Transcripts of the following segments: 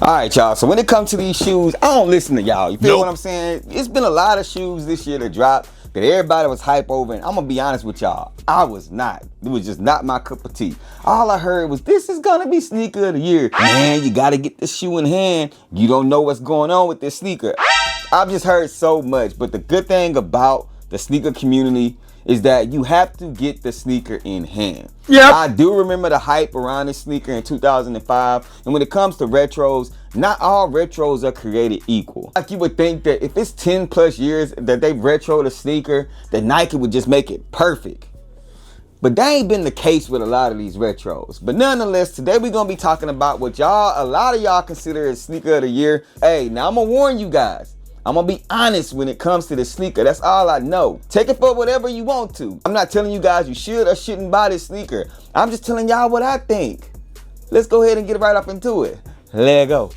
All right, y'all. So when it comes to these shoes, I don't listen to y'all. You feel what I'm saying? It's been a lot of shoes this year that dropped that everybody was hype over, and I'm gonna be honest with y'all, I was not. It was just not my cup of tea. All I heard was, this is gonna be sneaker of the year. Man, you gotta get the shoe in hand. You don't know what's going on with this sneaker. I've just heard so much, but the good thing about the sneaker community is that you have to get the sneaker in hand. Yeah, I do remember the hype around this sneaker in 2005. And when it comes to retros, not all retros are created equal. Like, you would think that if it's 10 plus years that they retro the sneaker, that Nike would just make it perfect. But that ain't been the case with a lot of these retros. But nonetheless, today we're gonna be talking about what a lot of y'all consider as sneaker of the year. Hey, now I'm gonna warn you guys. I'm gonna be honest when it comes to this sneaker. That's all I know. Take it for whatever you want to. I'm not telling you guys you should or shouldn't buy this sneaker. I'm just telling y'all what I think. Let's go ahead and get right up into it. Let go.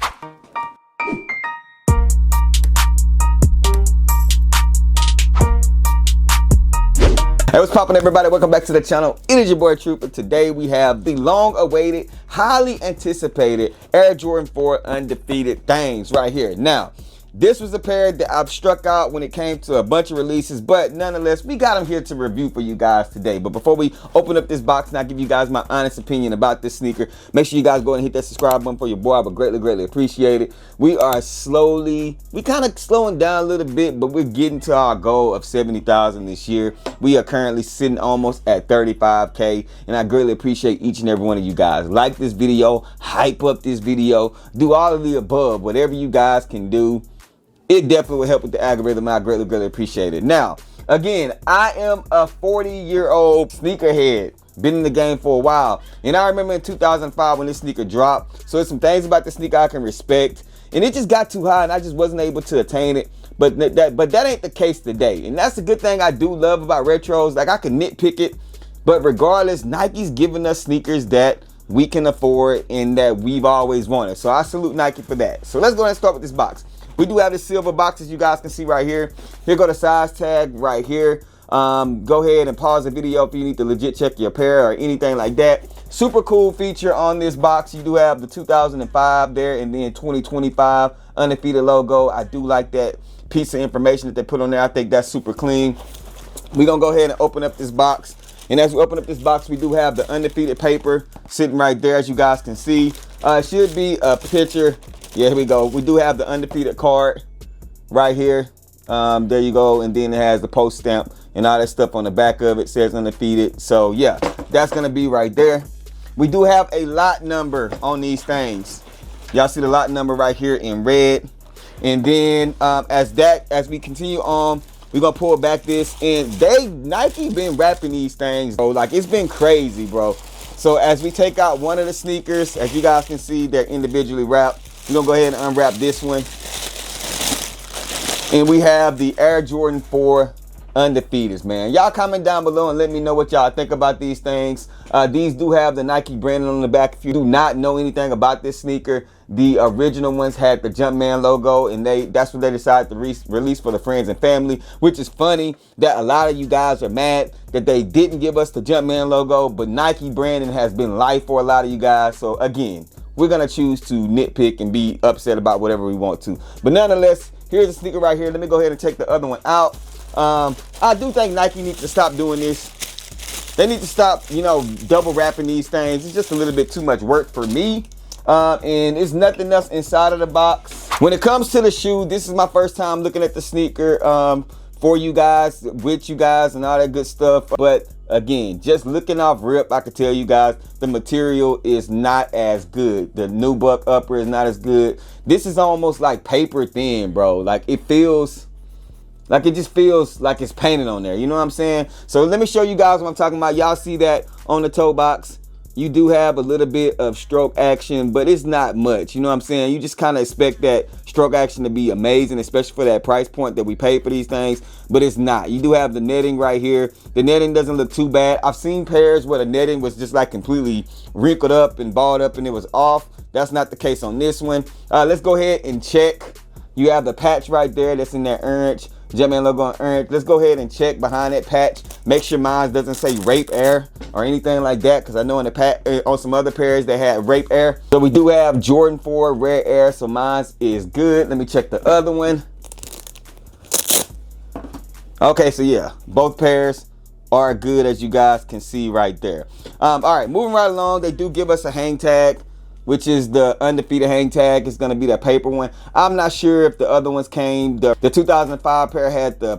Hey, what's poppin', everybody? Welcome back to the channel. It is your boy Trooper. Today we have the long-awaited, highly anticipated Air Jordan 4 Undefeated things right here. Now, this was a pair that I've struck out when it came to a bunch of releases, but nonetheless, we got them here to review for you guys today. But before we open up this box and I give you guys my honest opinion about this sneaker, make sure you guys go ahead and hit that subscribe button for your boy. I would greatly appreciate it. We are kind of slowing down a little bit, but we're getting to our goal of 70,000 this year. We are currently sitting almost at 35K, and I greatly appreciate each and every one of you guys. Like this video, hype up this video, do all of the above, whatever you guys can do. It definitely will help with the algorithm, and I greatly appreciate it. Now, again, I am a 40-year-old sneakerhead. Been in the game for a while. And I remember in 2005 when this sneaker dropped. So there's some things about the sneaker I can respect. And it just got too high and I just wasn't able to attain it. But that ain't the case today. And that's the good thing I do love about retros. Like, I can nitpick it. But regardless, Nike's giving us sneakers that we can afford and that we've always wanted. So I salute Nike for that. So let's go ahead and start with this box. We do have the silver boxes you guys can see right here. Here go the size tag right here. Go ahead and pause the video if you need to legit check your pair or anything like that. Super cool feature on this box. You do have the 2005 there and then 2025 Undefeated logo. I do like that piece of information that they put on there. I think that's super clean. We're going to go ahead and open up this box. And as we open up this box, we do have the Undefeated paper sitting right there, as you guys can see. Should be a picture. Yeah, here we go. We do have the Undefeated card right here. There you go. And then it has the post stamp and all that stuff on the back of it. Says Undefeated. So yeah, that's going to be right there. We do have a lot number on these things. Y'all see the lot number right here in red. And then as we continue on, we're going to pull back this. And Nike been wrapping these things, bro. Like, it's been crazy, bro. So as we take out one of the sneakers, as you guys can see, they're individually wrapped. We're gonna go ahead and unwrap this one. And we have the Air Jordan 4 Undefeateds, man. Y'all comment down below and let me know what y'all think about these things. These do have the Nike branding on the back. If you do not know anything about this sneaker, the original ones had the Jumpman logo, and that's what they decided to release for the friends and family, which is funny that a lot of you guys are mad that they didn't give us the Jumpman logo, but Nike branding has been life for a lot of you guys. So again, we're going to choose to nitpick and be upset about whatever we want to. But nonetheless, here's the sneaker right here. Let me go ahead and take the other one out. I do think Nike needs to stop doing this. They need to stop, double wrapping these things. It's just a little bit too much work for me. And there's nothing else inside of the box. When it comes to the shoe, this is my first time looking at the sneaker for you guys, with you guys, and all that good stuff. But again, just looking off rip, I can tell you guys the material is not as good. The nubuck upper is not as good. This is almost like paper thin, bro. Like, it just feels like it's painted on there. You know what I'm saying? So let me show you guys what I'm talking about. Y'all see that on the toe box? You do have a little bit of stroke action, but it's not much. You know what I'm saying? You just kind of expect that stroke action to be amazing, especially for that price point that we pay for these things, but it's not. You do have the netting right here. The netting doesn't look too bad. I've seen pairs where the netting was just like completely wrinkled up and balled up and it was off. That's not the case on this one. Let's go ahead and check. You have the patch right there that's in that orange Jumpman logo on orange. Let's go ahead and check behind that patch. Make sure mine doesn't say rape air or anything like that, because I know in the pack on some other pairs they had rape air. So we do have Jordan 4 rare air, so mine is good. Let me check the other one. Okay, so yeah, both pairs are good, as you guys can see right there. All right, moving right along, they do give us a hang tag, which is the undefeated hang tag. It's gonna be the paper one. I'm not sure if the other ones came. The 2005 pair had the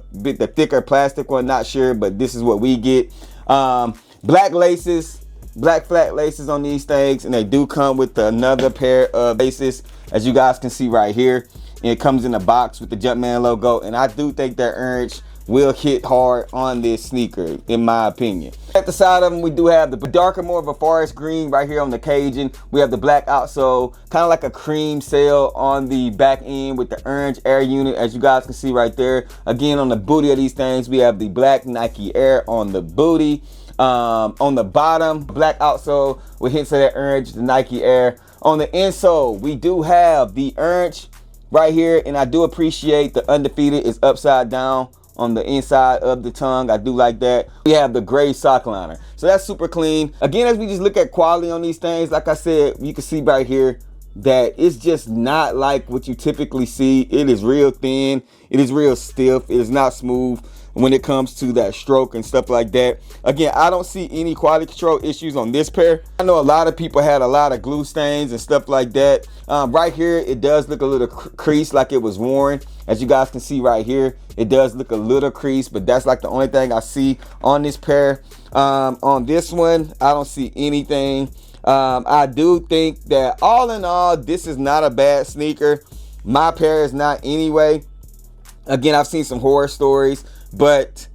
thicker plastic one, not sure, but this is what we get. Black laces, black flat laces on these things, and they do come with another pair of laces, as you guys can see right here. And it comes in a box with the Jumpman logo, and I do think that orange will hit hard on this sneaker, in my opinion. At the side of them, we do have the darker, more of a forest green right here on the Cajun. We have the black outsole, kind of like a cream sail on the back end with the orange air unit, as you guys can see right there. Again, on the booty of these things, we have the black Nike Air on the booty. On the bottom, black outsole with hints of that orange, the Nike Air. On the insole, we do have the orange right here, and I do appreciate the undefeated is upside down on the inside of the tongue. I do like that. We have the gray sock liner, so that's super clean. Again, as we just look at quality on these things, like I said, you can see right here that it's just not like what you typically see. It is real thin, it is real stiff, it is not smooth when it comes to that stroke and stuff like that. Again, I don't see any quality control issues on this pair. I know a lot of people had a lot of glue stains and stuff like that. Right here, it does look a little creased, like it was worn. As you guys can see right here, it does look a little creased, but that's like the only thing I see on this pair. On this one, I don't see anything. I do think that all in all, this is not a bad sneaker. My pair is not anyway. Again, I've seen some horror stories, but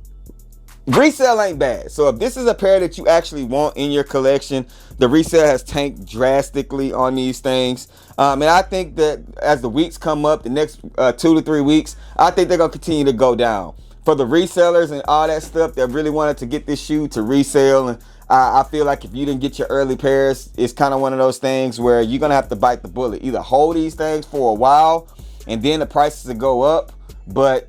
resale ain't bad. So if this is a pair that you actually want in your collection, the resale has tanked drastically on these things. And I think that as the weeks come up, the next 2 to 3 weeks, I think they're gonna continue to go down. For the resellers and all that stuff that really wanted to get this shoe to resale, and I feel like if you didn't get your early pairs, it's kind of one of those things where you're gonna have to bite the bullet. Either hold these things for a while and then the prices will go up. But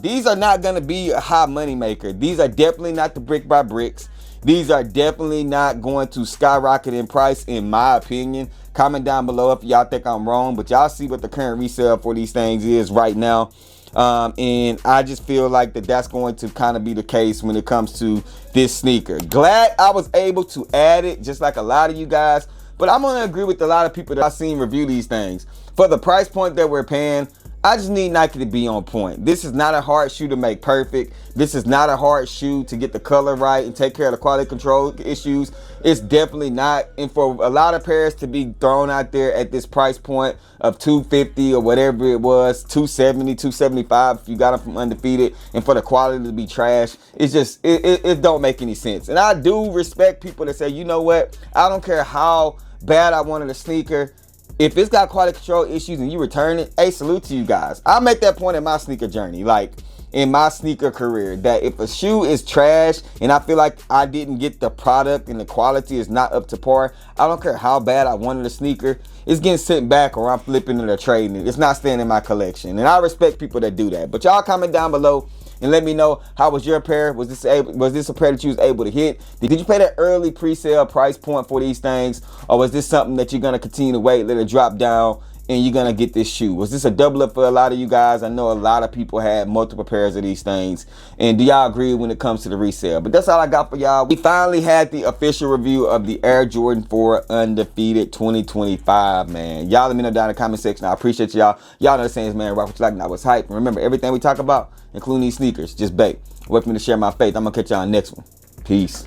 these are not going to be a high money maker. These are definitely not the brick by bricks. These are definitely not going to skyrocket in price, in my opinion. Comment down below if y'all think I'm wrong, but y'all see what the current resale for these things is right now. And I just feel like that's going to kind of be the case when it comes to this sneaker. Glad I was able to add it, just like a lot of you guys. But I'm going to agree with a lot of people that I've seen review these things. For the price point that we're paying, I just need Nike to be on point. This is not a hard shoe to make perfect. This is not a hard shoe to get the color right and take care of the quality control issues. It's definitely not. And for a lot of pairs to be thrown out there at this price point of $250 or whatever it was, $270, $275 if you got them from Undefeated, and for the quality to be trash, it's just, it don't make any sense. And I do respect people that say, you know what, I don't care how bad I wanted a sneaker, if it's got quality control issues and you return it, hey, salute to you guys. I make that point in my sneaker journey, like in my sneaker career, that if a shoe is trash and I feel like I didn't get the product and the quality is not up to par, I don't care how bad I wanted a sneaker, it's getting sent back or I'm flipping it or trading it. It's not staying in my collection. And I respect people that do that. But y'all comment down below and let me know, how was your pair? Was this a pair that you was able to hit? Did you pay that early pre-sale price point for these things? Or was this something that you're going to continue to wait, let it drop down, and you're going to get this shoe? Was this a double up for a lot of you guys? I know a lot of people had multiple pairs of these things. And do y'all agree when it comes to the resale? But that's all I got for y'all. We finally had the official review of the Air Jordan 4 Undefeated 2025, man. Y'all let me know down in the comment section. I appreciate y'all. Y'all know the saying, man, rock what you like, and I was hype. And remember, everything we talk about, including these sneakers, just bait. Wait for me to share my faith. I'm going to catch y'all on the next one. Peace.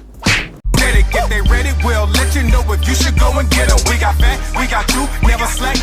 If they ready, we'll let you know if you should go and get them. We got fat, we got you, never slack.